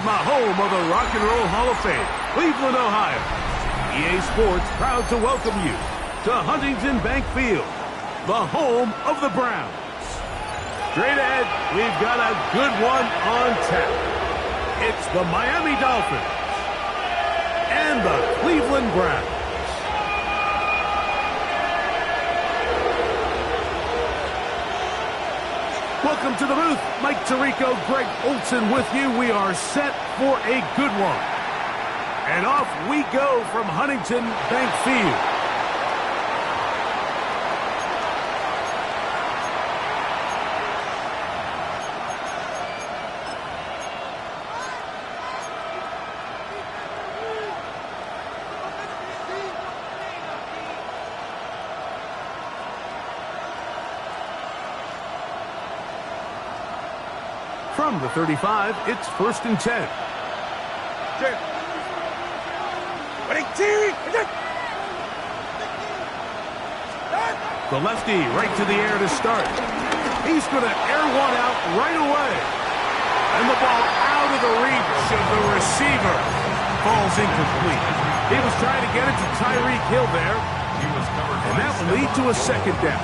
from the home of the Rock and Roll Hall of Fame, Cleveland, Ohio. EA Sports proud to welcome you to Huntington Bank Field, the home of the Browns. Straight ahead, we've got a good one on tap. It's the Miami Dolphins and the Cleveland Browns. Welcome to the booth. Mike Tirico, Greg Olson with you. We are set for a good one. And off we go from Huntington Bank Field. From the 35, it's 1st and 10. The lefty right to the air to start. He's going to air one out right away. And the ball out of the reach of the receiver. Falls incomplete. He was trying to get it to Tyreek Hill there. And that will lead to a 2nd down.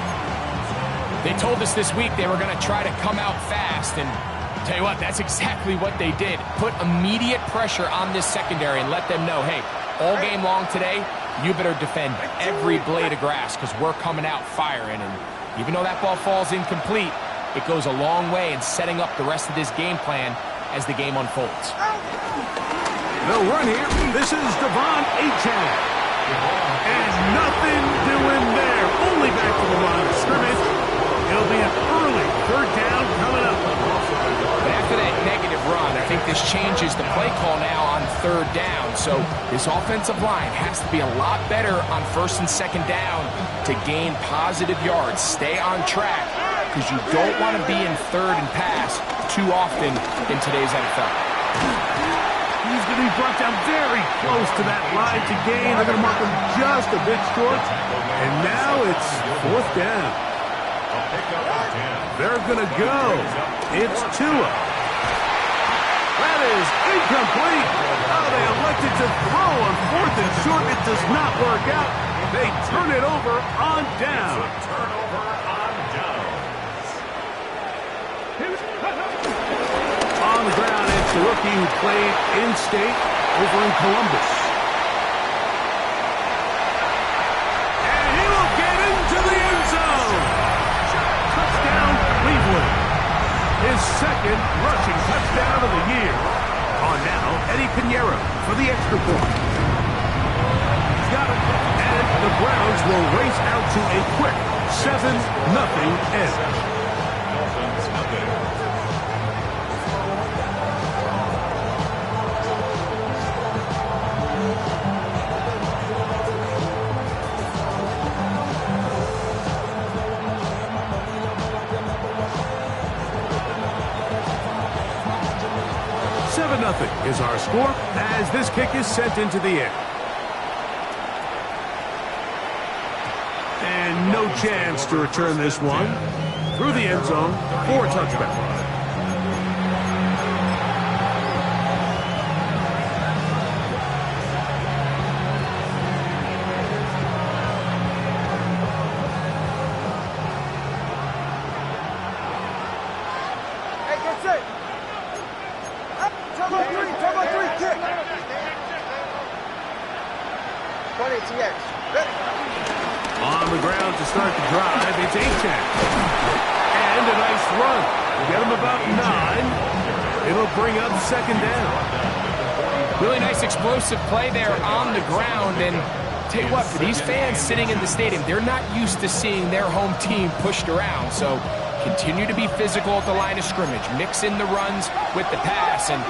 They told us this week they were going to try to come out fast, and tell you what, that's exactly what they did. Put immediate pressure on this secondary and let them know, hey, all game long today, you better defend every blade of grass because we're coming out firing. And even though that ball falls incomplete, it goes a long way in setting up the rest of this game plan as the game unfolds. They'll run here. This is Devon Achane. And nothing doing there. Only back to the line of scrimmage. It'll be an early 3rd down coming up. But after that negative run, I think this changes the play call now on 3rd down. So this offensive line has to be a lot better on 1st and 2nd down to gain positive yards. Stay on track because you don't want to be in 3rd and pass too often in today's NFL. He's going to be brought down very close to that line to gain. They're going to mark him just a bit short. And now it's 4th down. They're going to go. It's Tua. That is incomplete. Oh, they elected to throw on 4th and short. It does not work out. They turn it over on down. On the ground, it's the rookie who played in-state over in Columbus. And he will get into the end zone. Touchdown, Cleveland. His 2nd rushing touchdown of the year. On now, Eddie Pinheiro for the extra point. He's got it. And the Browns will race out to a quick 7-0 edge. 7-0 is our score as this kick is sent into the air. And no chance to return this one through the end zone for a touchback. On the ground to start the drive, it's Achane. And a nice run. Get him about 9. It'll bring up 2nd down. Really nice explosive play there on the ground. And tell you what, for these fans sitting in the stadium, they're not used to seeing their home team pushed around. So continue to be physical at the line of scrimmage. Mix in the runs with the pass. And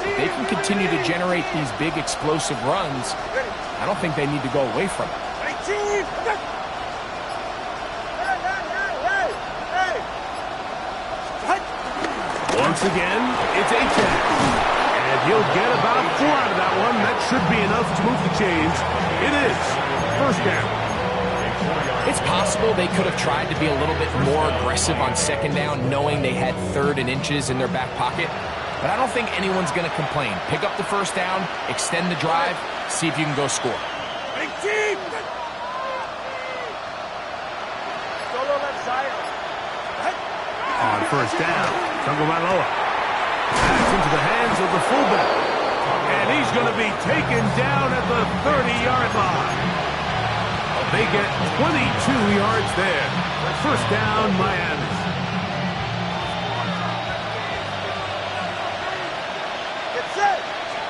if they can continue to generate these big explosive runs, I don't think they need to go away from it. Once again, it's Achane. And he'll get about 4 out of that one. That should be enough to move the chains. It is 1st down. It's possible they could have tried to be a little bit more aggressive on 2nd down, knowing they had 3rd and inches in their back pocket. but I don't think anyone's going to complain. Pick up the first down, extend the drive, see if you can go score. Big team! Solo left side. On first down, Tagovailoa. Pass into the hands of the fullback. And he's going to be taken down at the 30-yard line. They get 22 yards there. First down, Miami. Get set.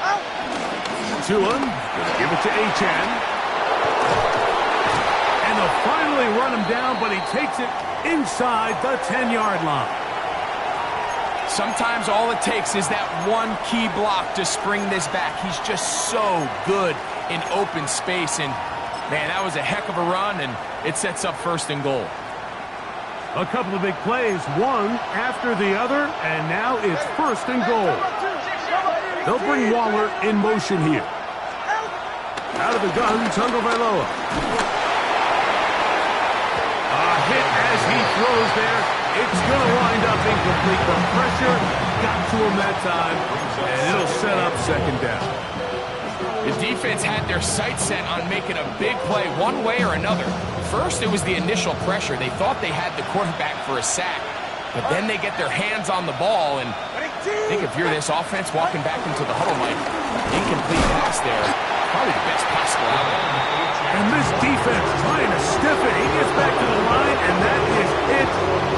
Out. Tua, gonna give it to Achane. And they'll finally run him down, but he takes it inside the 10-yard line. Sometimes all it takes is that one key block to spring this back. He's just so good in open space, and man, that was a heck of a run, and it sets up first and goal. A couple of big plays, one after the other, and now it's first and goal. They'll bring Waller in motion here. Out of the gun, Tagovailoa. A hit as he throws there. It's going to wind up incomplete. The pressure got to him that time, and it'll set up second down. The defense had their sights set on making a big play one way or another. First, it was the initial pressure. They thought they had the quarterback for a sack, but then they get their hands on the ball, and I think if you're this offense walking back into the huddle, Mike, incomplete pass there, probably the best possible outcome. And this defense trying to stiff it. He gets back to the line, and that is it.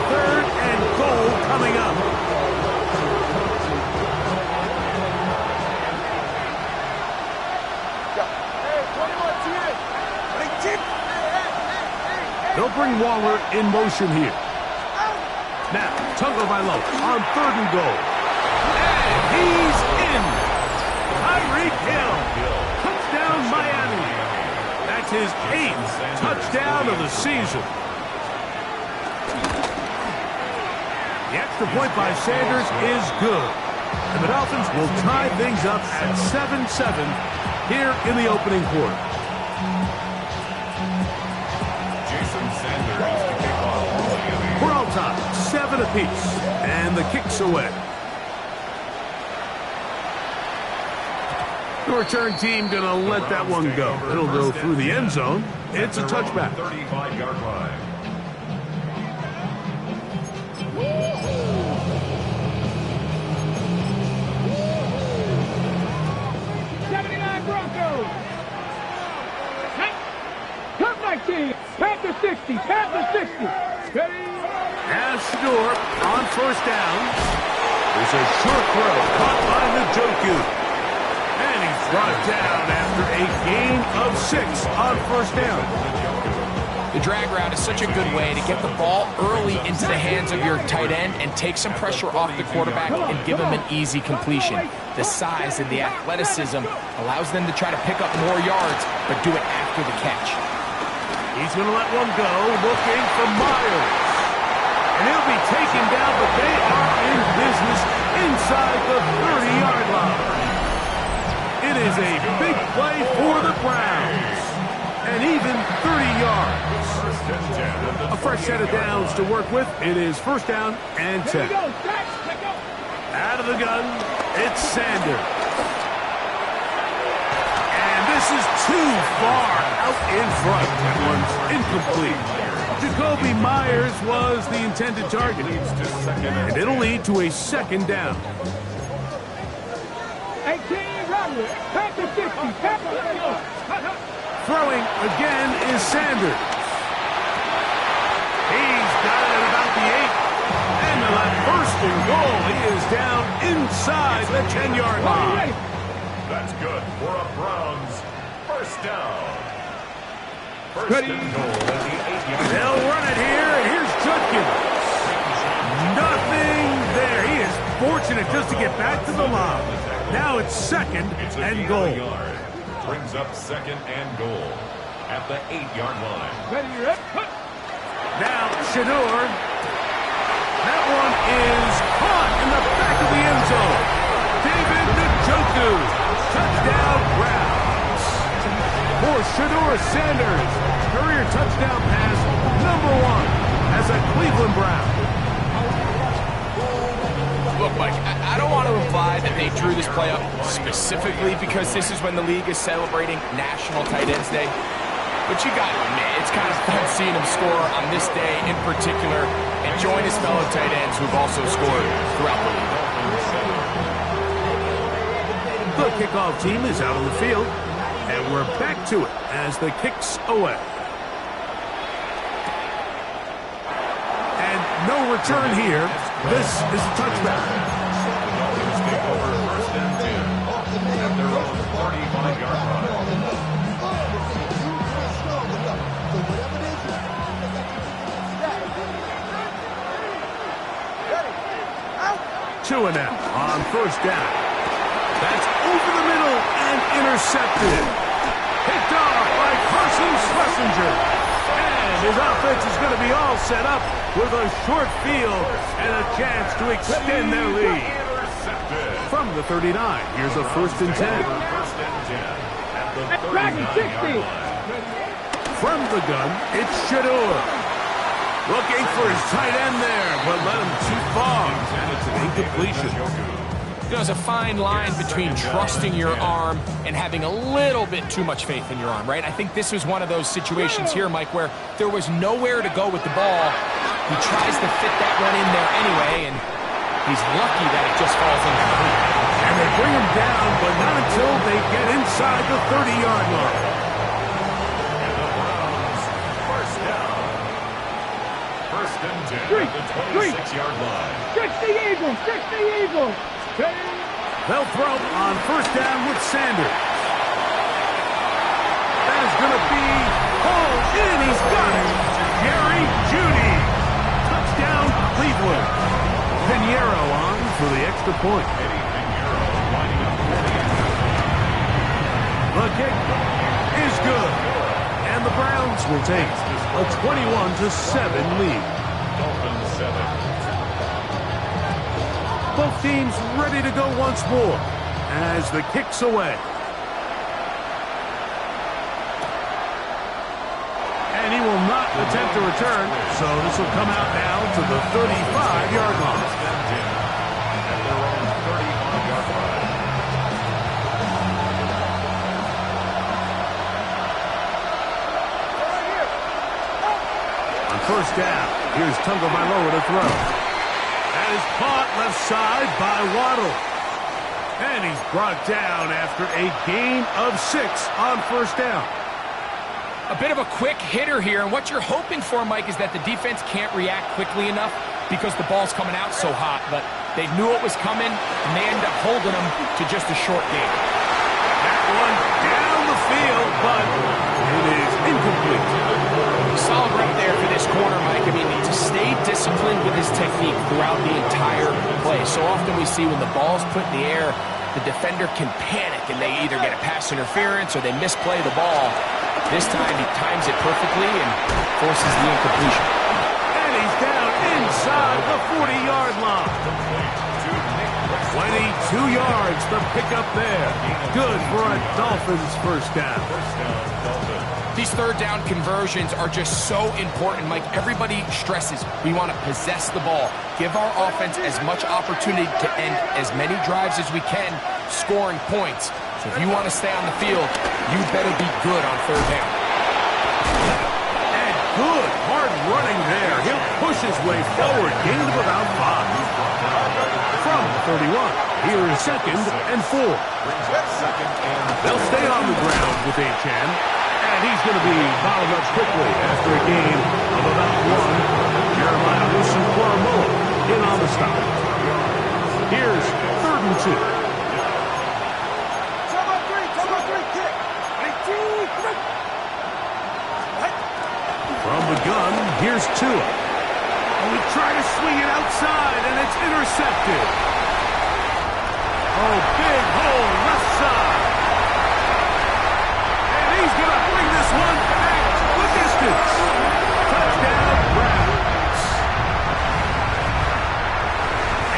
Third and goal coming up. They'll bring Waller in motion here. Now, Tagovailoa on third and goal. And he's in. Tyreek Hill. Touchdown, Miami. That's his 8th touchdown of the season. The extra point by Sanders is good. And the Dolphins will tie things up at 7-7 here in the opening quarter. We're all tied, 7 apiece, and the kick's away. The return team going to let that one go. It'll go through the end zone. It's a touchback. 35-yard line. Broncos. Come 19. Panther 60. Panther 60. Ready? As Shador on first down. There's a short throw caught by Njoku. And he's brought down after a gain of 6 on first down. The drag route is such a good way to get the ball early into the hands of your tight end and take some pressure off the quarterback and give him an easy completion. The size and the athleticism allows them to try to pick up more yards, but do it after the catch. He's going to let one go, looking for Myers. And he'll be taken down, but they are in business inside the 30-yard line. It is a big play for the Browns. And even 30 yards. A fresh set of downs to work with. It is first down and 10. Out of the gun, it's Sanders. And this is too far out in front. That one's incomplete. Jacoby Myers was the intended target. And it'll lead to a second down. 18 Rodgers. Panther 60. Panther. Throwing again is Sanders. He's got it at about the 8. And they'll have first and goal. He is down inside the 10-yard line. That's good for a Browns first down. First and goal at the 8-yard line. They'll run it here, and here's Judkins. Nothing there. He is fortunate just to get back to the line. Now it's second and goal. Brings up second and goal at the 8-yard line. Ready, rep. Now Shador. That one is caught in the back of the end zone. David Njoku. Touchdown Browns. For Shador Sanders. Career touchdown pass number 1 as a Cleveland Brown. Look, Mike, I don't want to imply that they drew this play up specifically because this is when the league is celebrating National Tight Ends Day. But you got to admit, it's kind of fun seeing him score on this day in particular and join his fellow tight ends who've also scored throughout the league. The kickoff team is out on the field, and we're back to it as the kick's away. And no return here. This is a touchback. First and 10 at their own 45-yard line. 2 and out on first down. That's over the middle and intercepted. Picked off by Carson Schlesinger. And his offense is going to be all set up with a short field and a chance to extend their lead. From the 39, here's a 1st and 10. First and 10 at the 39-yard line. From the gun, it's Shador. Looking for his tight end there, but let him too far. It's an incompletion. There's a fine line between trusting your arm and having a little bit too much faith in your arm, right? I think this was one of those situations here, Mike, where there was nowhere to go with the ball. He tries to fit that one in there anyway, and he's lucky that it just falls incomplete. And they bring him down, but not until they get inside the 30-yard line. And the Browns, first down. First and 10 at the 26-yard line. 60 Eagles, 60 Eagles. They'll throw on first down with Sanders. That is going to be pulled in. He's got it. Jerry Jeudy. Touchdown, Cleveland. Pinheiro on for the extra point. Eddie Pinheiro winding up the kick is good. And the Browns will take a 21-7 lead. Dolphins 7. Both teams ready to go once more as the kick's away. And he will not attempt to return, so this will come out now to the 35-yard line. At their own 35-yard line. On first down, here's Tagovailoa to throw. That is caught left side by Waddle. And he's brought down after a gain of 6 on first down. A bit of a quick hitter here, and what you're hoping for, Mike, is that the defense can't react quickly enough because the ball's coming out so hot. But they knew it was coming, and they end up holding them to just a short gain. That one down the field, but it is incomplete. Solid right there for this corner, Mike. I mean, to stay disciplined with his technique throughout the entire play. So often we see when the ball's put in the air, the defender can panic, and they either get a pass interference or they misplay the ball. This time he times it perfectly and forces the incompletion. And he's down inside the 40-yard line. 22 yards, the pickup there. Good for a Dolphins first down. These third down conversions are just so important, Mike. Everybody stresses we want to possess the ball, give our offense as much opportunity to end as many drives as we can, scoring points. So if you want to stay on the field, you better be good on third down. And good hard running there. He'll push his way forward, gain of about 5. From the 31, here is 2nd and 4. They'll stay on the ground with Achan. And he's going to be fouled up quickly after a gain of about 1. Jeremiah Wilson-Koromoa in on the stop. Here's 3rd and 2. From the gun, here's Tua. And we try to swing it outside, and it's intercepted. Oh, big hole left side. He's going to bring this one back the distance. Touchdown, Browns.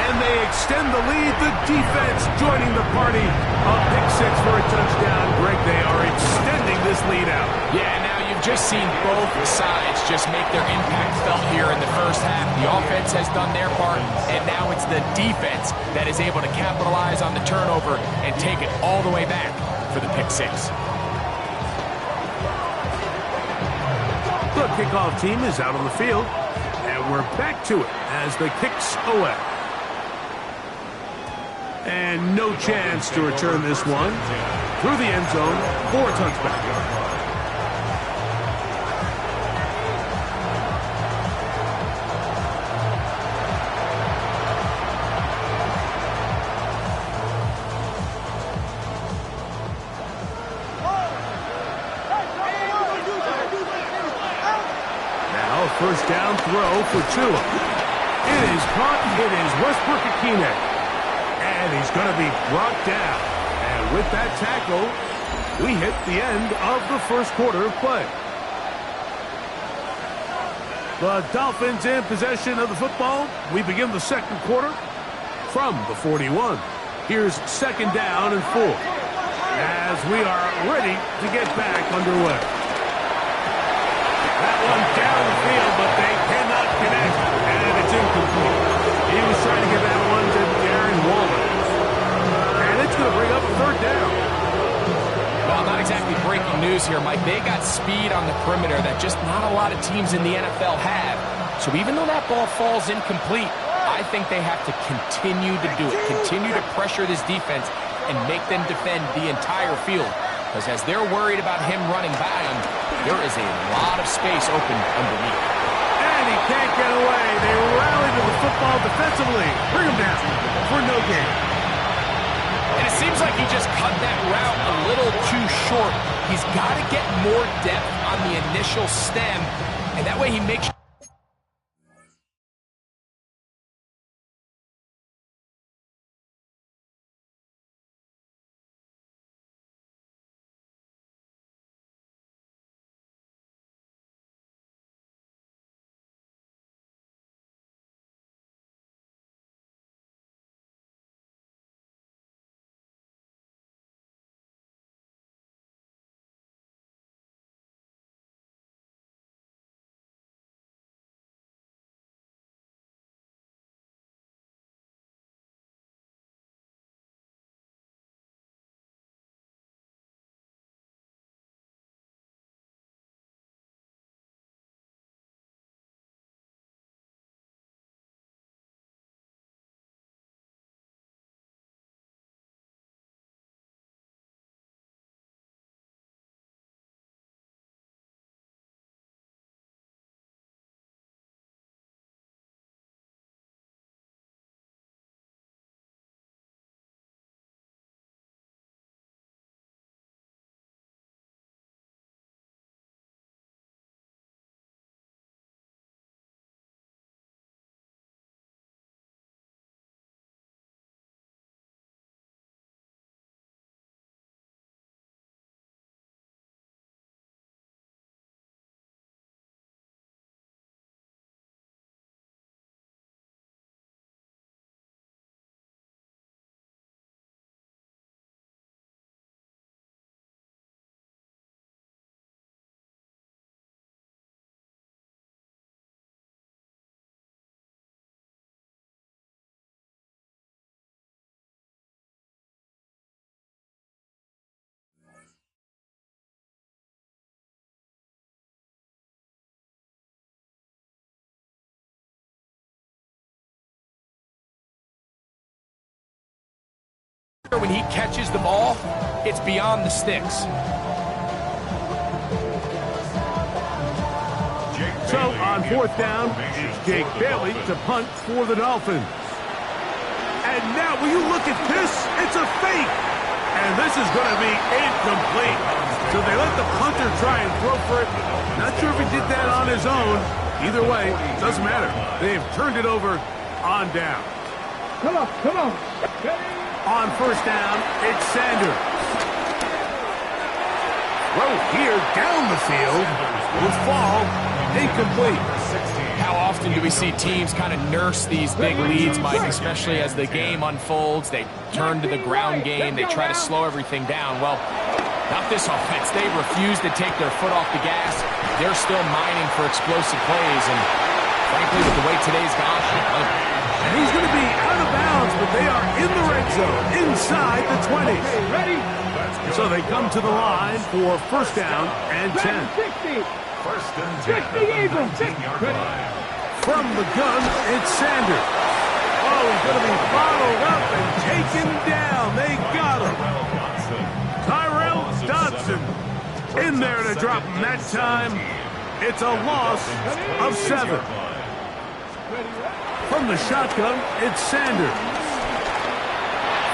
And they extend the lead. The defense joining the party. A pick 6 for a touchdown. Greg, they are extending this lead out. Yeah, now you've just seen both sides just make their impact felt here in the first half. The offense has done their part, and now it's the defense that is able to capitalize on the turnover and take it all the way back for the pick six. The kickoff team is out on the field, and we're back to it as the kicks away. And no chance to return this one through the end zone for a touchback. First down throw for Tua. It is caught. It is Westbrook-Ikhine. And he's going to be brought down. And with that tackle, we hit the end of the first quarter of play. The Dolphins in possession of the football. We begin the second quarter from the 41. Here's second down and 4. As we are ready to get back underway. That one down the field, but they cannot connect, and it's incomplete. He was trying to get that one to Darren Waller. And it's going to bring up third down. Well, not exactly breaking news here, Mike. They got speed on the perimeter that just not a lot of teams in the NFL have. So even though that ball falls incomplete, I think they have to continue to do it, continue to pressure this defense and make them defend the entire field. Because as they're worried about him running by them, there is a lot of space open underneath. And he can't get away. They rally to the football defensively. Bring him down for no gain. And it seems like he just cut that route a little too short. He's got to get more depth on the initial stem, and that way he makes sure. When he catches the ball, it's beyond the sticks. So on fourth down, it's Jake Bailey to punt for the Dolphins. And now, will you look at this? It's a fake. And this is going to be incomplete. So they let the punter try and throw for it. Not sure if he did that on his own. Either way, doesn't matter. They've turned it over on down. Come on, come on. On first down, it's Sanders. Throw here down the field will fall incomplete. How often do we see teams kind of nurse these big leads, Mike, especially as the game unfolds? They turn to the ground game. They try to slow everything down. Well, Not this offense. They refuse to take their foot off the gas. They're still mining for explosive plays, and frankly, with the way today's gone, and he's going to be out of bounds, but they are in the red zone, inside the 20. Ready? So they come to the line for first down and 10. 60. First and 60 even. 10-yard line. From the gun, it's Sanders. Oh, he's going to be bottled up and taken down. They got him. Tyrell Dodson in there to drop him that time. It's a loss of 7. From the shotgun, it's Sanders.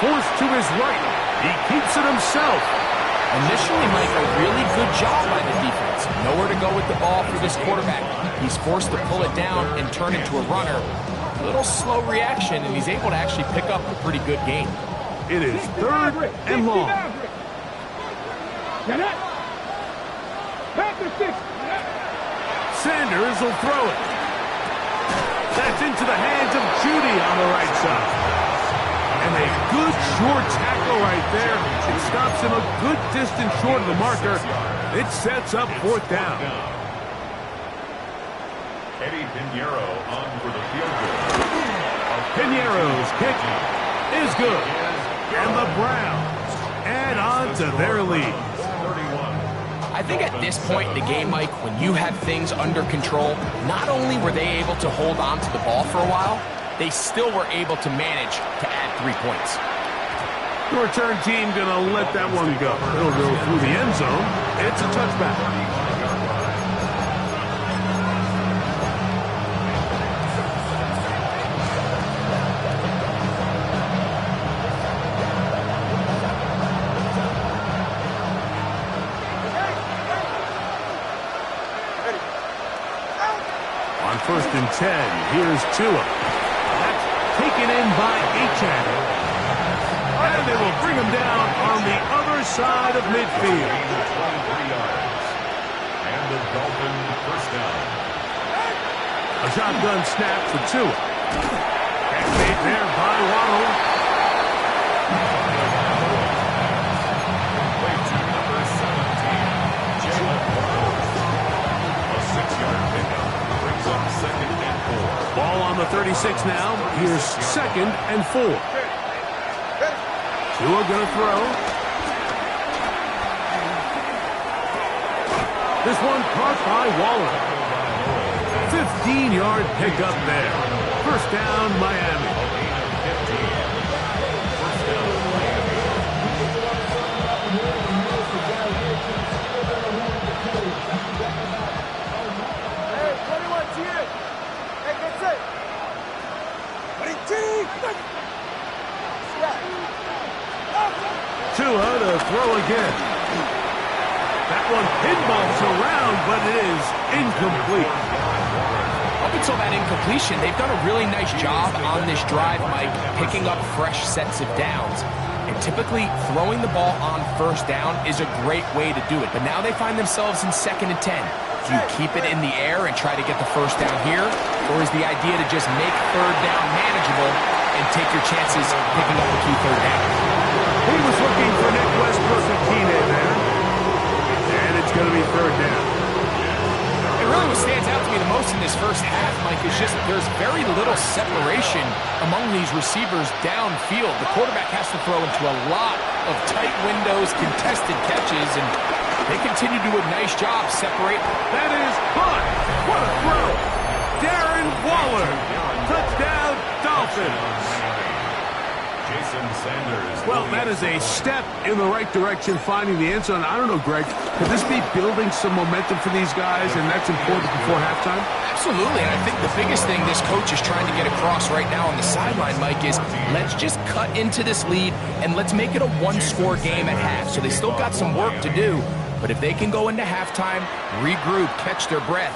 Forced to his right. He keeps it himself. initially, Mike, a really good job by the defense. Nowhere to go with the ball for this quarterback. He's forced to pull it down and turn into a runner. A little slow reaction, and he's able to actually pick up a pretty good gain. It is third and long. Sanders will throw it. That's into the hands of Judy on the right side. And a good short tackle right there. It stops him a good distance short of the marker. It sets up fourth down. Eddie Pinheiro on for the field goal. Pinheiro's kick is good. And the Browns add on to their lead. I think at this point in the game, Mike, when you have things under control, not only were they able to hold on to the ball for a while, they still were able to manage to add 3 points. The return team going to let that one go. It'll go through the end zone. It's a touchback. On first and 10, here's Tua. That's taken in by Achan. And they will bring him down on the other side of midfield. 23 yards. And the Dolphin first down. A shotgun snap for Tua. And made there by Waddle. Play to number 17, Jalen Waddle. A 6-yard pickup brings up second and 4. Ball on the 36 now. Here's second and 4. Tua gonna throw. This one caught by Waller. 15-yard pickup there. First down, Miami. Tua to throw again. That one pinballs around, but it is incomplete. Up until that incompletion, they've done a really nice job on this drive, Mike, picking up fresh sets of downs. And typically, throwing the ball on first down is a great way to do it. But now they find themselves in second and 10. Do you keep it in the air and try to get the first down here? Or is the idea to just make third down manageable and take your chances picking up a key third down? He was looking for Nick Westbrook Akine there. And it's going to be third down. It really what stands out to me the most in this first half, Mike, is just there's very little separation among these receivers downfield. The quarterback has to throw into a lot of tight windows, contested catches, and they continue to do a nice job separating. That is caught. What a throw. Darren Waller. Touchdown, Dolphins. Jason Sanders. Well, that is a step in the right direction, finding the end zone. I don't know, Greg, could this be building some momentum for these guys, and that's important before halftime? Absolutely, and I think the biggest thing this coach is trying to get across right now on the sideline, Mike, is let's just cut into this lead, and let's make it a one-score game at half. So they still got some work to do, but if they can go into halftime, regroup, catch their breath,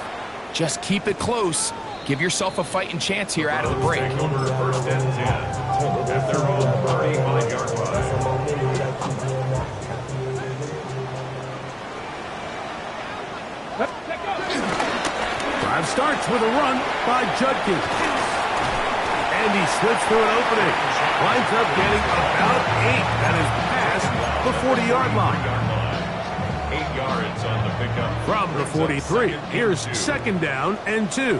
just keep it close, give yourself a fighting chance here out of the break. Take over first and 10 at their own 35-yard line. Drive starts with a run by Judkins. And he slips through an opening. Winds up getting about 8. That is past the 40-yard line. 8 yards on the pickup. From the 43, here's second down and 2.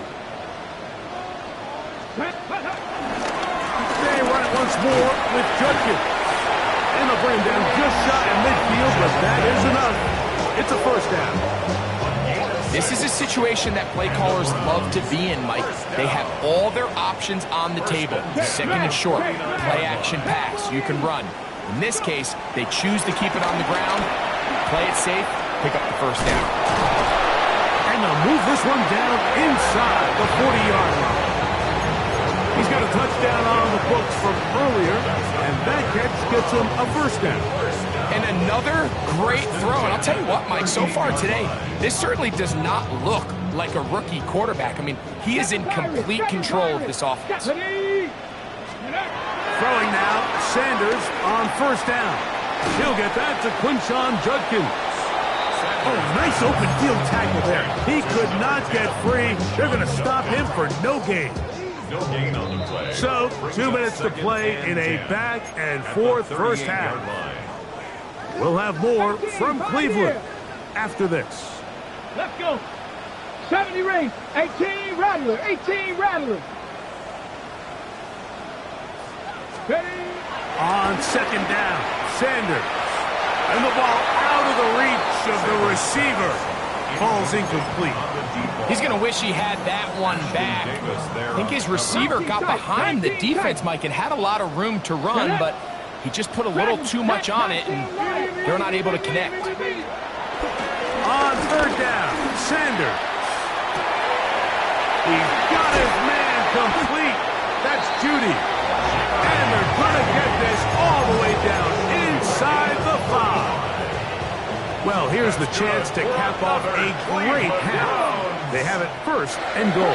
They run it once more with Judkins. And they'll bring him down just shy of midfield, but that is enough. It's a first down. This is a situation that play callers love to be in, Mike. They have all their options on the table. Second and short, play action pass, you can run. In this case, they choose to keep it on the ground, play it safe, pick up the first down. And they'll move this one down inside the 40-yard line. He's got a touchdown on the books from earlier, and that catch gets him a first down. And another great throw. And I'll tell you what, Mike, so far today, this certainly does not look like a rookie quarterback. I mean, he is in complete control of this offense. Throwing now, Sanders on first down. He'll get that to Quinshon Judkins. Oh, nice open field tackle there. He could not get free. They're going to stop him for no gain. No gain on the play. So, 2 minutes to play in a back and forth first half. We'll have more from Cleveland after this. Let's go. 70 rings. 18 Rattler. 18 Rattler. Ready. On second down, Sanders. And the ball out of the reach of the receiver. Falls incomplete. He's going to wish he had that one back. I think his receiver got behind the defense, Mike, and had a lot of room to run, but he just put a little too much on it, and they're not able to connect. On third down, Sanders. He's got his man complete. That's Judy. And they're going to get this all the way down inside the 5. Well, here's the chance to cap off a great half. They have it first and goal.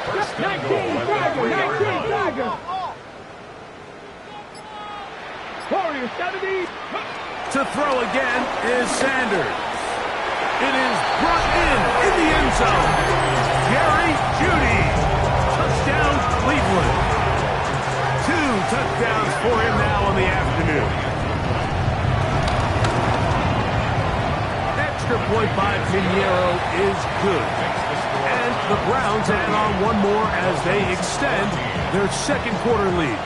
First and goal at the 3-yard line. Warrior 70. To throw again is Sanders. It is brought in the end zone. Jerry Jeudy. Touchdown, Cleveland. 2 touchdowns for him now in the afternoon. Extra point by Pinheiro is good. And the Browns add on one more as they extend their second quarter lead.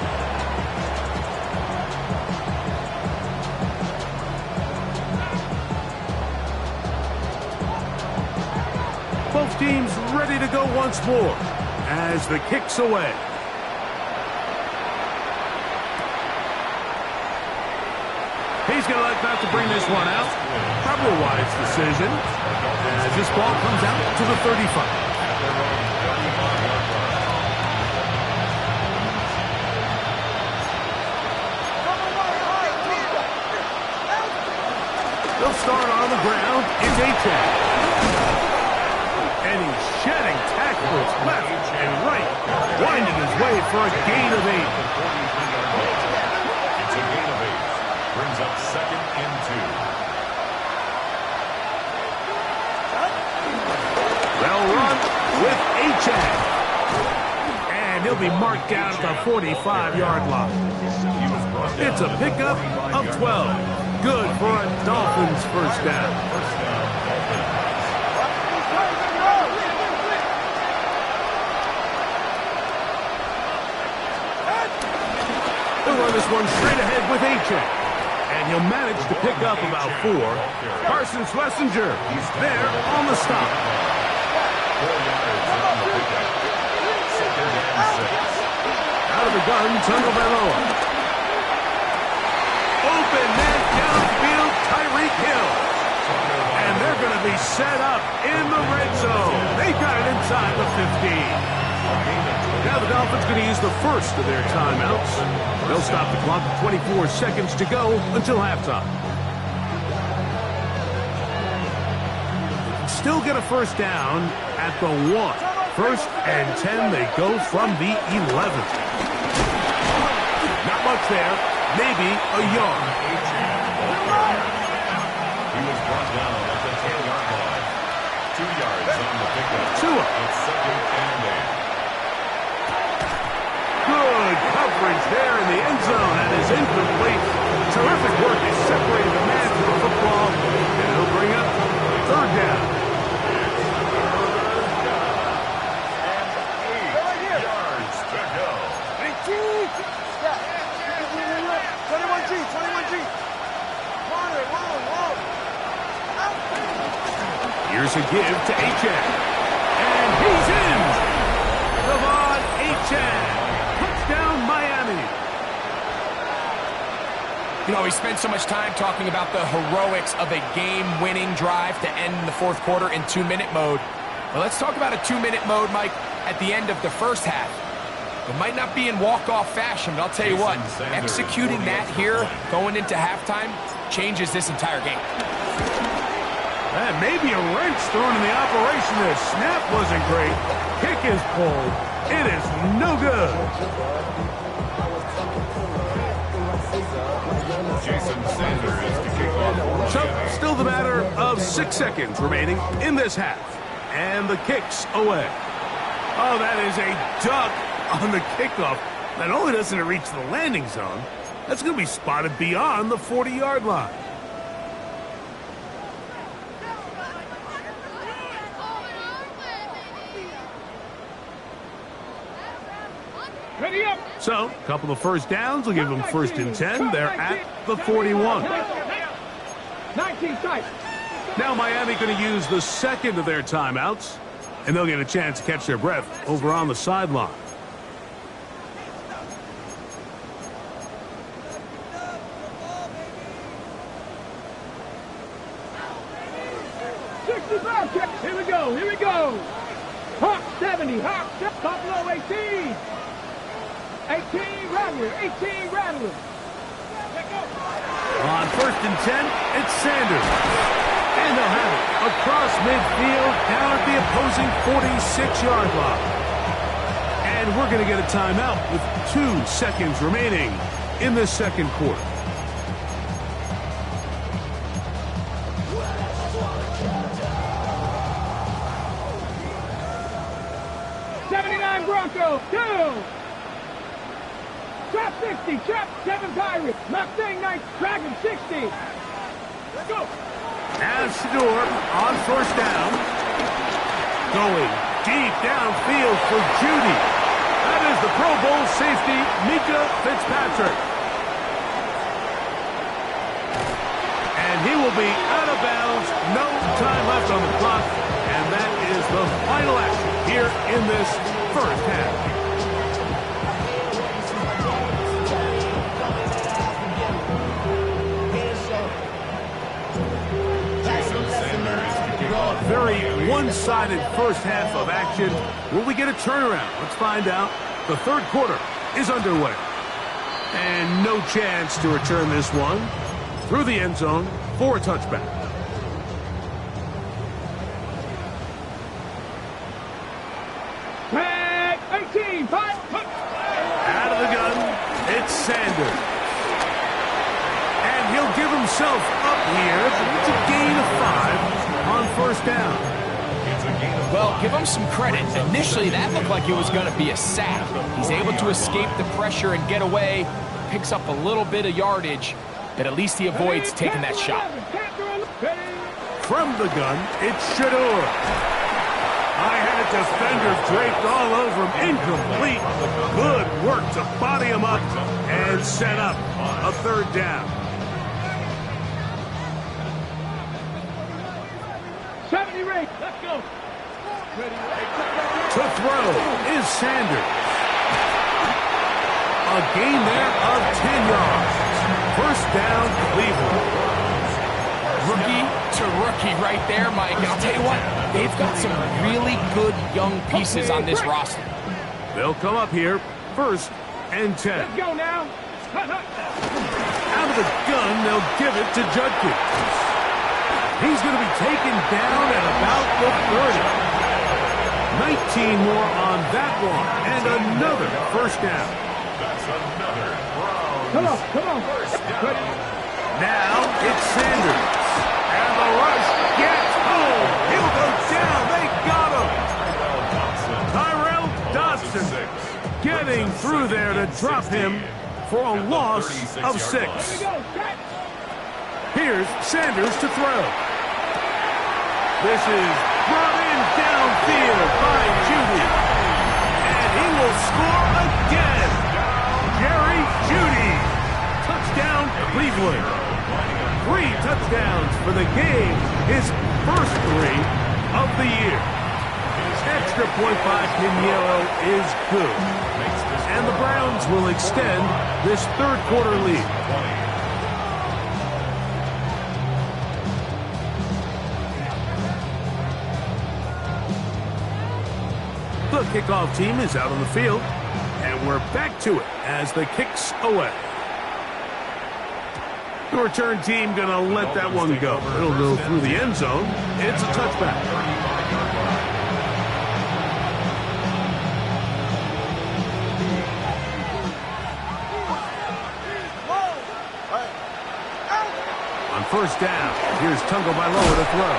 Both teams ready to go once more as the kick's away. He's going to like not to bring this one out. Probably a wise decision as this ball comes out to the 35. They'll start on the ground. It's A-Check. And he's shedding tackles left and right, winding his way for a gain of 8. It's a gain of 8. Brings up second and 2. They'll run with A-Check. And he'll be marked down at the 45-yard line. It's a pickup of 12. Good for a Dolphins first down. They'll run this one straight ahead with A-Check. And he'll manage to pick up about 4. Carson Schlesinger, he's there on the stop. 4 yards on the pickup. Second and 6. Out of the gun, Tagovailoa. Open man downfield, Tyreek Hill. And they're going to be set up in the red zone. They got it inside the 15. Now the Dolphins going to use the first of their timeouts. They'll stop the clock with 24 seconds to go until halftime. Still get a first down at the 1. First and 10, they go from the 11. Not much there. Maybe a yard. He was brought down at the 10-yard line. 2 yards on the pickup. Tua. It's second and 8. Good coverage there in the end zone. That is incomplete. Terrific work. They separated the man from the football. And he'll bring Here's a give to H.N. And he's in! Devon H.N. Touchdown, Miami. You know, we spent so much time talking about the heroics of a game-winning drive to end the fourth quarter in 2-minute mode. Well, let's talk about a 2-minute mode, Mike, at the end of the first half. It might not be in walk-off fashion, but I'll tell you what, executing that here, going into halftime, changes this entire game. Maybe a wrench thrown in the operation there. Snap wasn't great. Kick is pulled. It is no good. Jason Sanders to kick off. So, still the matter of 6 seconds remaining in this half. And the kick's away. Oh, that is a duck on the kickoff. Not only doesn't it reach the landing zone, that's going to be spotted beyond the 40-yard line. Ready up. So, a couple of first downs will give them 1st and 10. They're at the 41. 19 tight. Now Miami going to use the second of their timeouts, and they'll get a chance to catch their breath over on the sideline. Here we go. Here we go. Hawk 70. Hawk Buffalo 18. 18 Rattler. 18 Rattler. On 1st and 10, it's Sanders. And they'll have it across midfield down at the opposing 46-yard line. And we're going to get a timeout with 2 seconds remaining in the second quarter. Bronco, 2. Trap 60, trap 7 Pirates. Mustang Knights, Dragon 60. Let's go. As Shador on 1st down. Going deep downfield for Judy. That is the Pro Bowl safety, Mika Fitzpatrick. And he will be out of bounds. No time left on the clock. And that is the final action here in this first half. Very one-sided first half of action. Will we get a turnaround? Let's find out. The third quarter is underway. And no chance to return this one through the end zone for a touchback. Tag 18, 5. Out of the gun, it's Sanders. And he'll give himself up here. It's a gain of 5 on 1st down. Well, give him some credit. Initially, that looked like it was going to be a sack. He's able to escape the pressure and get away. Picks up a little bit of yardage, but at least he avoids taking that shot. From the gun, it's Shador. I had defender draped all over him. Incomplete. Good work to body him up and set up a 3rd down. 70 rate. Let's go. To throw is Sanders. A gain there of 10 yards. 1st down, Cleveland. Rookie to rookie right there, Mike. And I'll tell you what, they've got some really good young pieces on this roster. They'll come up here, 1st and 10. Let's go now. Out of the gun, they'll give it to Judkins. He's going to be taken down at about the 30. 19 more on that one, and another 1st down. That's another Browns. Come on. Now it's Sanders. And the rush gets home. He'll go down. They got him. Tyrell Dodson getting through there to drop him for a loss of 6. Here's Sanders to throw. This is brought in downfield by Judy. And he will score again. Jerry Judy. Touchdown, Cleveland. 3 touchdowns for the game. His first 3 of the year. Extra point by Pinheiro is good. And the Browns will extend this third quarter lead. The kickoff team is out on the field, and we're back to it as the kick's away. The return team going to let that one go. It'll go through the end zone. It's a touchback. On first down, here's Tagovailoa to throw.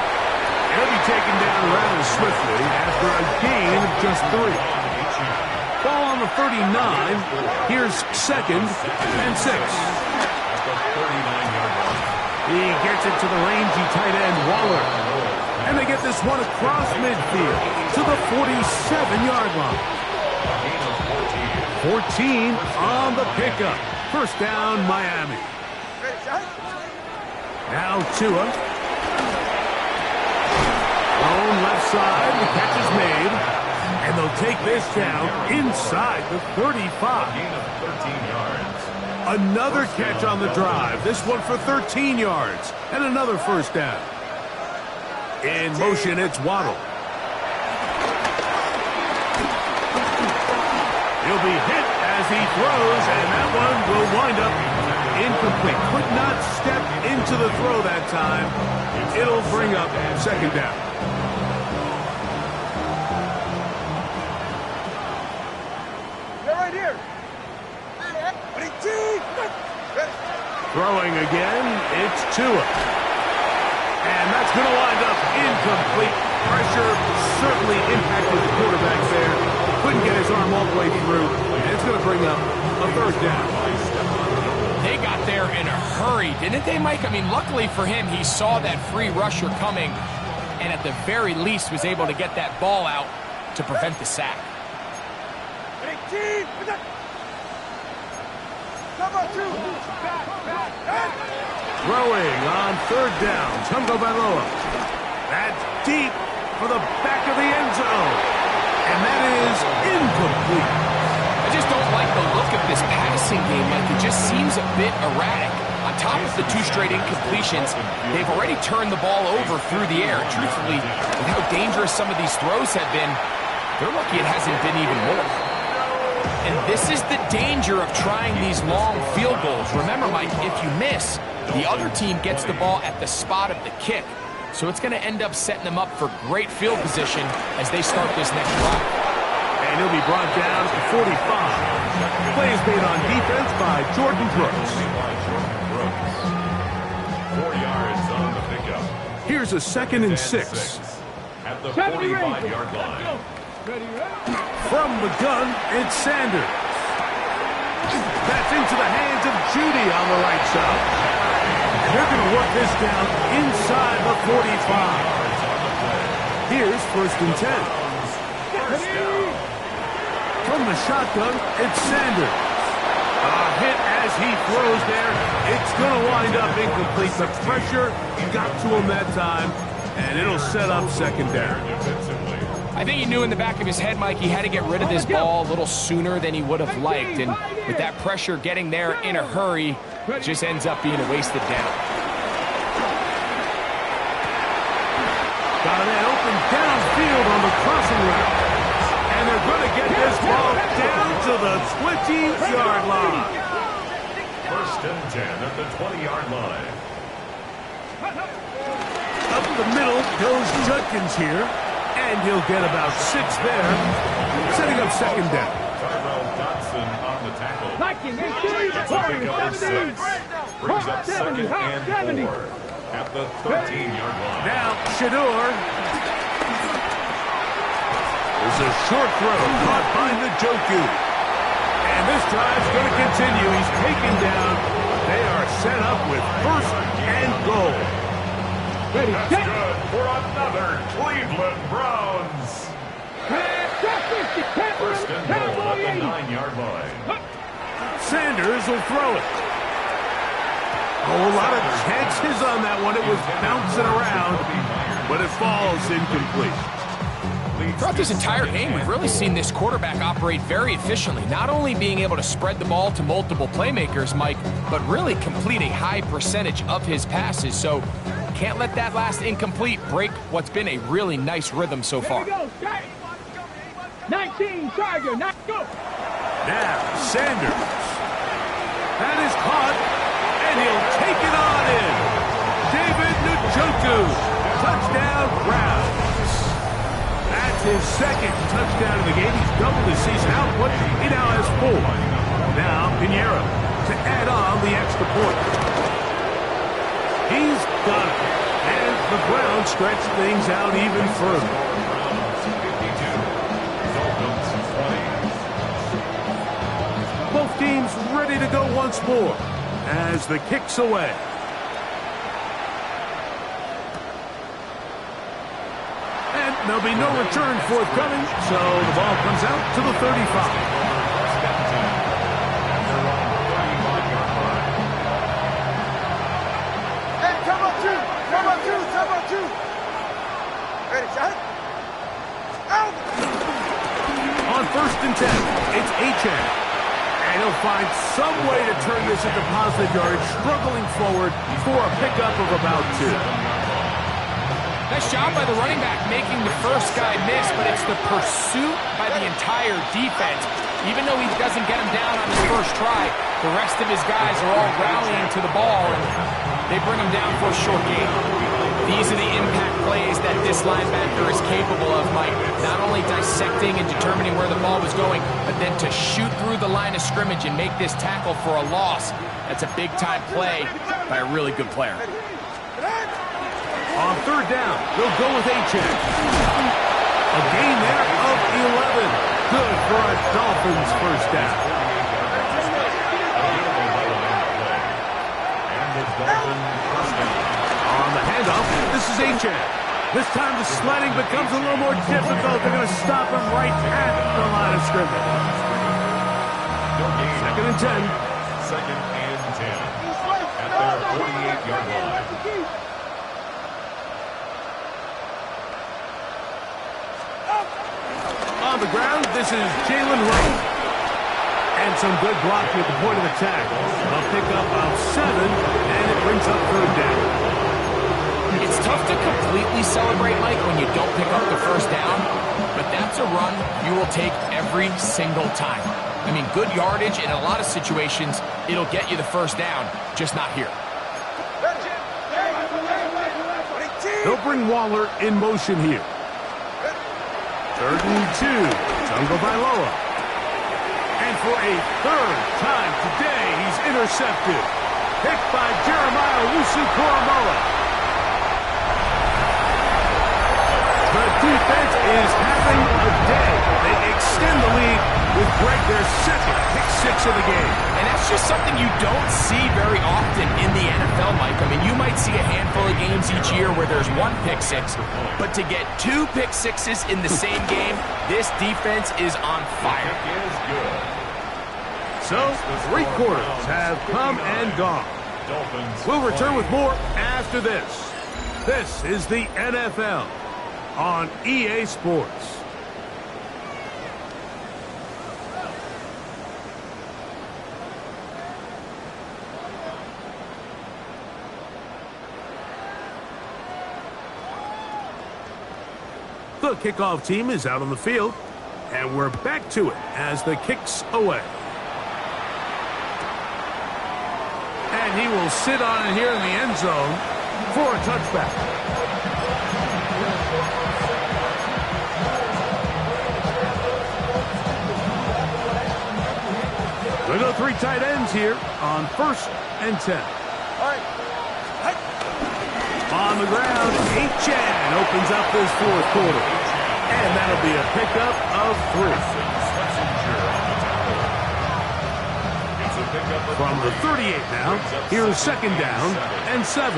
He'll be taken down rather swiftly after a gain of just 3. Ball on the 39. Here's 2nd and 6. He gets it to the rangy tight end, Waller. And they get this one across midfield to the 47-yard line. 14 on the pickup. First down, Miami. Now Tua. On left side, the catch is made. And they'll take this down inside the 35. Gain of 13 yards. Another catch on the drive. This one for 13 yards. And another first down. In motion, it's Waddle. He'll be hit as he throws, and that one will wind up incomplete. Could not step into the throw that time. It'll bring up second down. Throwing again, it's Tua. And that's going to wind up incomplete. Pressure certainly impacted the quarterback there. Couldn't get his arm all the way through. And it's going to bring up a third down. They got there in a hurry, didn't they, Mike? I mean, luckily for him, he saw that free rusher coming and at the very least was able to get that ball out to prevent the sack. Throwing on third down, Tagovailoa. That's deep for the back of the end zone. And that is incomplete. I just don't like the look of this passing game, Mike. It just seems a bit erratic. On top of the 2 straight incompletions, they've already turned the ball over through the air. Truthfully, with how dangerous some of these throws have been, they're lucky it hasn't been even more. And this is the danger of trying these long field goals. Remember, Mike, if you miss, the other team gets the ball at the spot of the kick. So it's going to end up setting them up for great field position as they start this next drive. And he'll be brought down to 45. Play is made on defense by Jordan Brooks. 4 yards on the pickup. Here's a 2nd and 6. At the 45-yard line. From the gun, it's Sanders. That's into the hands of Judy on the right side. And they're going to work this down inside the 45. Here's 1st and 10. From the shotgun, it's Sanders. A hit as he throws there. It's going to wind up incomplete. The pressure got to him that time, and it'll set up second down. I think he knew in the back of his head, Mike, he had to get rid of this ball a little sooner than he would have liked. And with that pressure getting there in a hurry, it just ends up being a wasted down. Got a man open downfield on the crossing route. And they're going to get this ball down to the 20-yard line. 1st and 10 at the 20-yard line. Up the middle goes Judkins here. And he'll get about 6 there, setting up second down. Tyrell Dotson on the tackle. That's a pickup of 6. Brings up 2nd and 4 at the 13-yard line. Now, Shador. There's a short throw caught by Njoku. And this drive's going to continue. He's taken down. They are set up with 1st and goal. That's good for another Cleveland Browns. 1st and goal at the 9-yard line. Sanders will throw it. Oh, a lot of chances on that one. It was bouncing around, but it falls incomplete. Throughout this entire game, we've really seen this quarterback operate very efficiently, not only being able to spread the ball to multiple playmakers, Mike, but really complete a high percentage of his passes. So can't let that last incomplete break what's been a really nice rhythm so far. 19, Tiger, now go. Now, Sanders. That is caught, and he'll take it on in. David Njoku, touchdown Browns. That's his second touchdown of the game. He's doubled his season output. He now has 4. Now, Pinheiro to add on the extra point. He's got it. And the Browns stretch things out even further. Both teams ready to go once more as the kick's away. And there'll be no return forthcoming, so the ball comes out to the 35. Hey, come on, two. Ready, shot. Out. On 1st and 10, it's Achane. And he'll find some way to turn this into positive yardage, struggling forward for a pickup of about 2. Nice job by the running back making the first guy miss, but it's the pursuit by the entire defense. Even though he doesn't get him down on his first try, the rest of his guys are all rallying to the ball, and they bring him down for a short gain. These are the impact plays that this linebacker is capable of, Mike. Not only dissecting and determining where the ball was going, but then to shoot through the line of scrimmage and make this tackle for a loss. That's a big-time play by a really good player. On 3rd down, they'll go with Achane. A gain there of 11. Good for a Dolphins first down. On the handoff, this is Achane. This time the sledding becomes a little more difficult. They're going to stop him right at the line of scrimmage. 2nd and 10. 2nd and 10. At their 48-yard line. On the ground, this is Jalen Rowe. And some good blocking at the point of attack. A pickup of 7, and it brings up 3rd down. It's tough to completely celebrate, Mike, when you don't pick up the first down, but that's a run you will take every single time. I mean, good yardage in a lot of situations, it'll get you the first down, just not here. They'll bring Waller in motion here. 3rd and 2. Tungo Bailoa. And for a 3rd time today, he's intercepted. Picked by Jeremiah Owusu-Koramoah. The defense is having a day. They extend the lead with their 2nd pick-6 of the game. And that's just something you don't see very often in the NFL, Mike. I mean, you might see a handful of games each year where there's 1 pick-6, but to get 2 pick-6s in the same game, this defense is on fire. So, 3 quarters have come and gone. We'll return with more after this. This is the NFL on EA Sports. The kickoff team is out on the field, and we're back to it as the kick's away. And he will sit on it here in the end zone for a touchback. We'll go 3 tight ends here on 1st and 10. On the ground, Achane opens up this 4th quarter. And that'll be a pickup of 3. From the 38 now, here's 2nd down and 7. A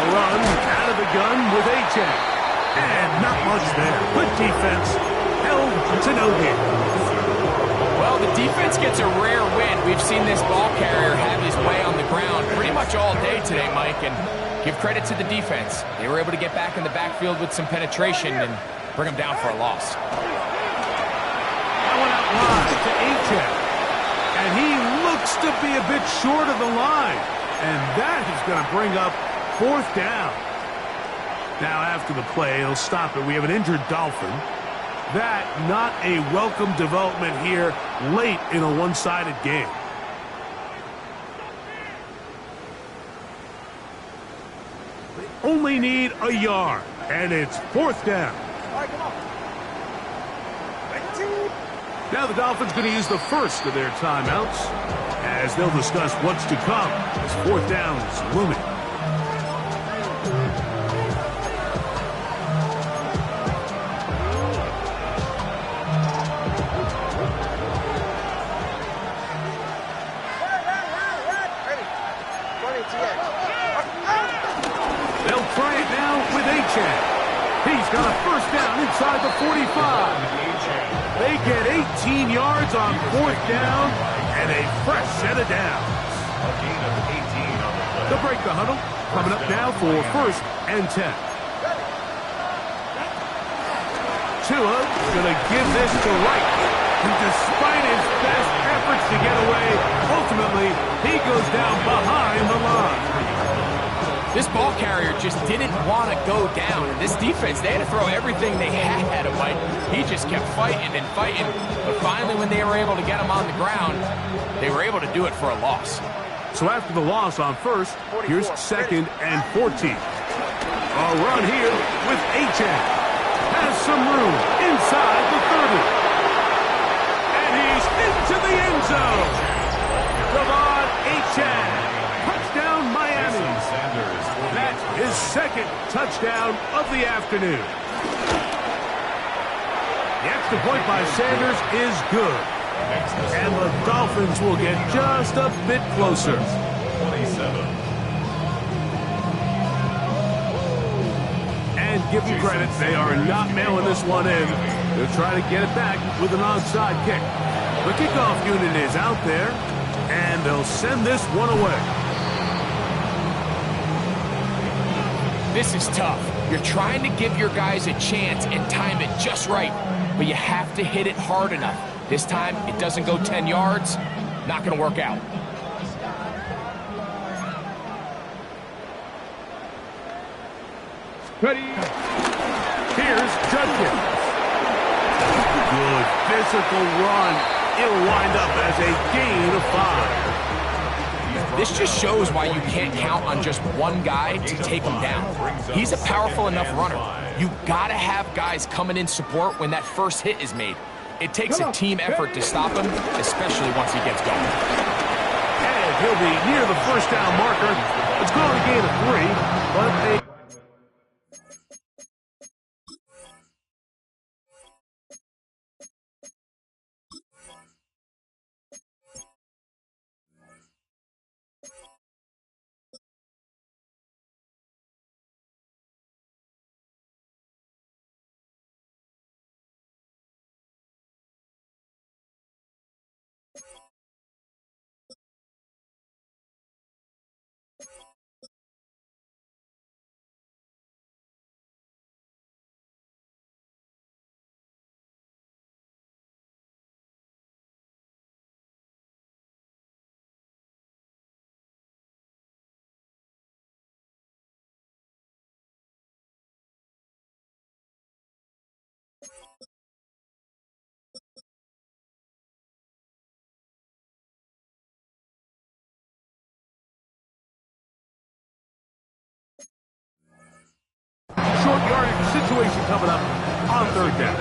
run out of the gun with Achane. And not much there. Good defense. Held to no gain. Well, the defense gets a rare win. We've seen this ball carrier have his way on the ground pretty much all day today, Mike, and give credit to the defense. They were able to get back in the backfield with some penetration and bring them down for a loss. That one out wide to Achek. And he looks to be a bit short of the line. And that is going to bring up 4th down. Now, after the play, he'll stop it. We have an injured Dolphin. That, not a welcome development here late in a one-sided game. They only need a yard, and it's 4th down. All right, come on. Now the Dolphins going to use the first of their timeouts as they'll discuss what's to come as 4th down is looming. They'll try it now with Achek. He's got a 1st down inside the 45. They get 18 yards on 4th down and a fresh set of downs. A gain of 18 on the play. They'll break the huddle. Coming up now for 1st and 10. Tua gonna give this to Wright. And despite his best efforts to get away, ultimately he goes down behind the line. This ball carrier just didn't want to go down. And this defense, they had to throw everything they had at him, Mike. He just kept fighting and fighting. But finally, when they were able to get him on the ground, they were able to do it for a loss. So after the loss on 1st, here's 2nd and 14. A run here with Achek. Has some room inside the 30. And he's into the end zone. Devon Achek. Touchdown, Miami. That's his 2nd touchdown of the afternoon. The extra point by Sanders is good. And the Dolphins will get just a bit closer. 27. And give them credit, they are not mailing this one in. They'll try to get it back with an onside kick. The kickoff unit is out there, and they'll send this one away. This is tough. You're trying to give your guys a chance and time it just right, but you have to hit it hard enough. This time, it doesn't go 10 yards. Not going to work out. Ready? Here's Judkins. Good physical run. It'll wind up as a gain of 5. This just shows why you can't count on just one guy to take him down. He's a powerful enough runner. You got to have guys coming in support when that first hit is made. It takes a team effort to stop him, especially once he gets going. And he'll be near the 1st down marker. It's going to gain of 3, but they... Short yardage situation coming up on 3rd down.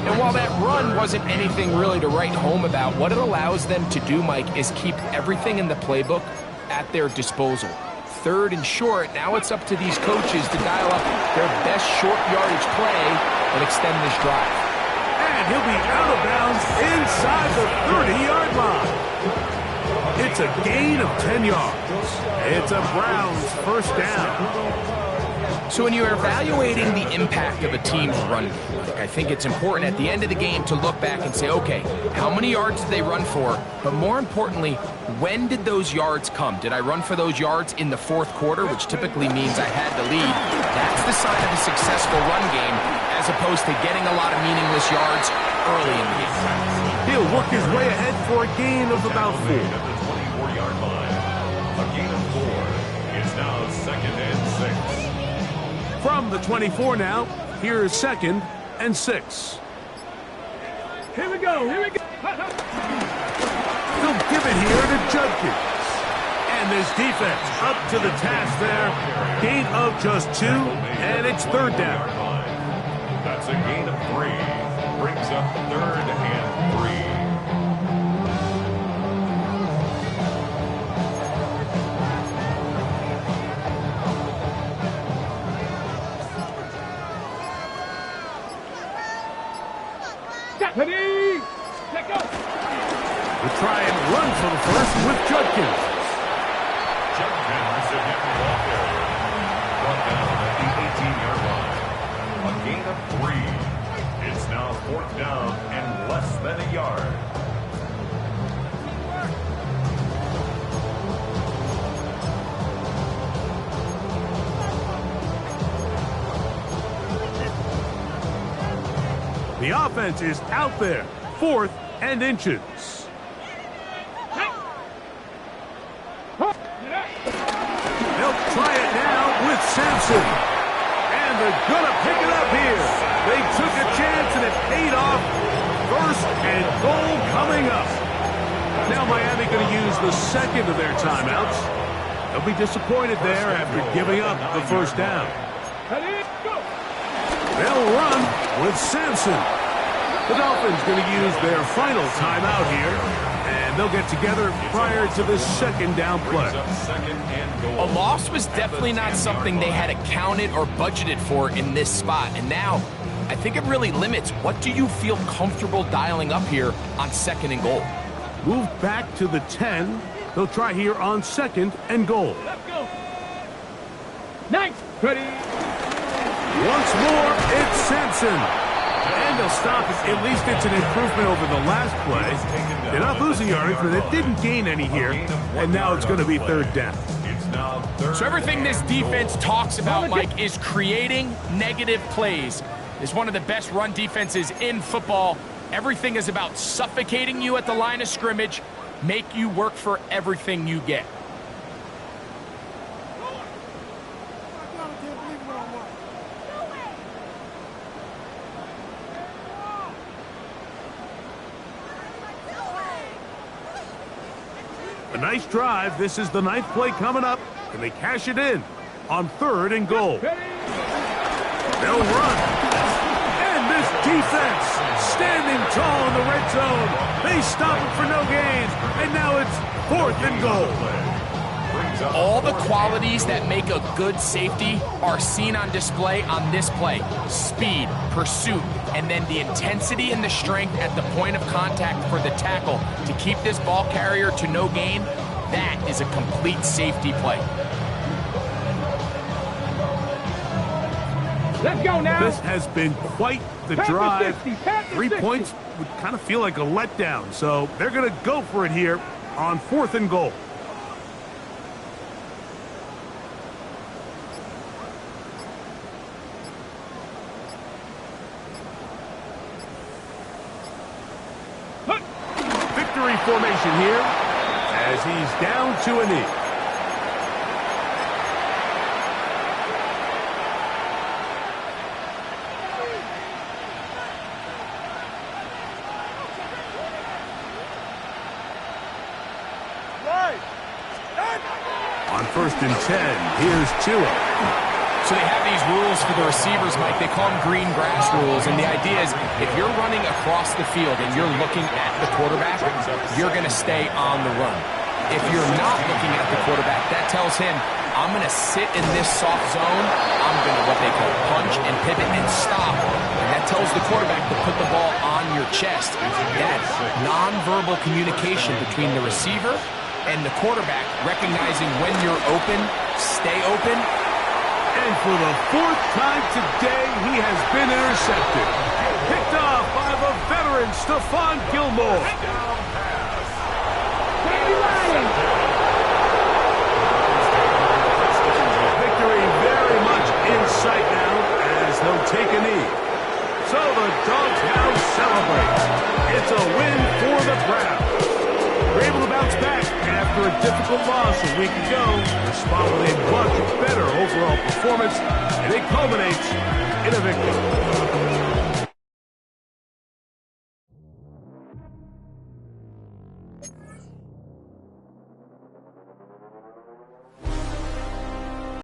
And while that run wasn't anything really to write home about, what it allows them to do, Mike, is keep everything in the playbook at their disposal. 3rd and short, now it's up to these coaches to dial up their best short yardage play and extend this drive. And he'll be out of bounds inside the 30-yard line. It's a gain of 10 yards. It's a Browns 1st down. So when you're evaluating the impact of a team's run game, I think it's important at the end of the game to look back and say, okay, how many yards did they run for? But more importantly, when did those yards come? Did I run for those yards in the fourth quarter, which typically means I had the lead? That's the sign of a successful run game, as opposed to getting a lot of meaningless yards early in the game. He'll work his way ahead for a gain of about 4. At the 24-yard line. A gain of 4. It's now 2nd and 6. From the 24 now, here is 2nd and 6. Here we go. Here we go. They'll give it here to Judkins. And this defense up to the task there. Gain of just 2, and it's 3rd down. That's a gain of 3. Brings up 3rd and 3. Ready? Let go. We'll try and run for the first with Judkins. Judkins again ball carrier. Brought down at the 18-yard line. A gain of 3. It's now 4th down and less than a yard. The offense is out there. 4th and inches. They'll try it now with Sampson. And they're going to pick it up here. They took a chance and it paid off. 1st and goal coming up. Now Miami going to use the 2nd of their timeouts. They'll be disappointed there after giving up the 1st down. They'll run with Sampson. The Dolphins going to use their final timeout here, and they'll get together prior to the 2nd down play. A loss was definitely not something they had accounted or budgeted for in this spot, and now I think it really limits what do you feel comfortable dialing up here on 2nd and goal. Move back to the 10. They'll try here on 2nd and goal. Let's go. Nice. Ready. Once more, it's Sampson. And they'll stop it. At least it's an improvement over the last play. They're not losing yardage, but they didn't gain any here. And now it's going to be 3rd down. So everything this defense talks about, Mike, is creating negative plays. It's one of the best run defenses in football. Everything is about suffocating you at the line of scrimmage, make you work for everything you get. A nice drive. This is the 9th play coming up, and they cash it in on 3rd and goal. They'll run. And this defense standing tall in the red zone. They stop it for no gains, and now it's 4th and goal. All the qualities that make a good safety are seen on display on this play. Speed, pursuit, and then the intensity and the strength at the point of contact for the tackle to keep this ball carrier to no gain. That is a complete safety play. Let's go now. This has been quite the drive. 3 points would kind of feel like a letdown, so they're going to go for it here on 4th and goal. Victory formation here as he's down to a knee. On 1st and 10, here's Tua. So they have these rules for the receivers, Mike. They call them green grass rules. And the idea is if you're running across the field and you're looking at the quarterback, you're going to stay on the run. If you're not looking at the quarterback, that tells him, I'm going to sit in this soft zone. I'm going to what they call punch and pivot and stop. And that tells the quarterback to put the ball on your chest. That nonverbal communication between the receiver and the quarterback, recognizing when you're open, stay open. And And for the fourth time today, he has been intercepted. Picked off by the veteran, Stephon Gilmore. Victory very much in sight now as they'll take a knee. So the Dogs now celebrate. It's a win for the Browns. They're able to bounce back after a difficult loss a week ago. Respond with a much better overall performance, and it culminates in a victory.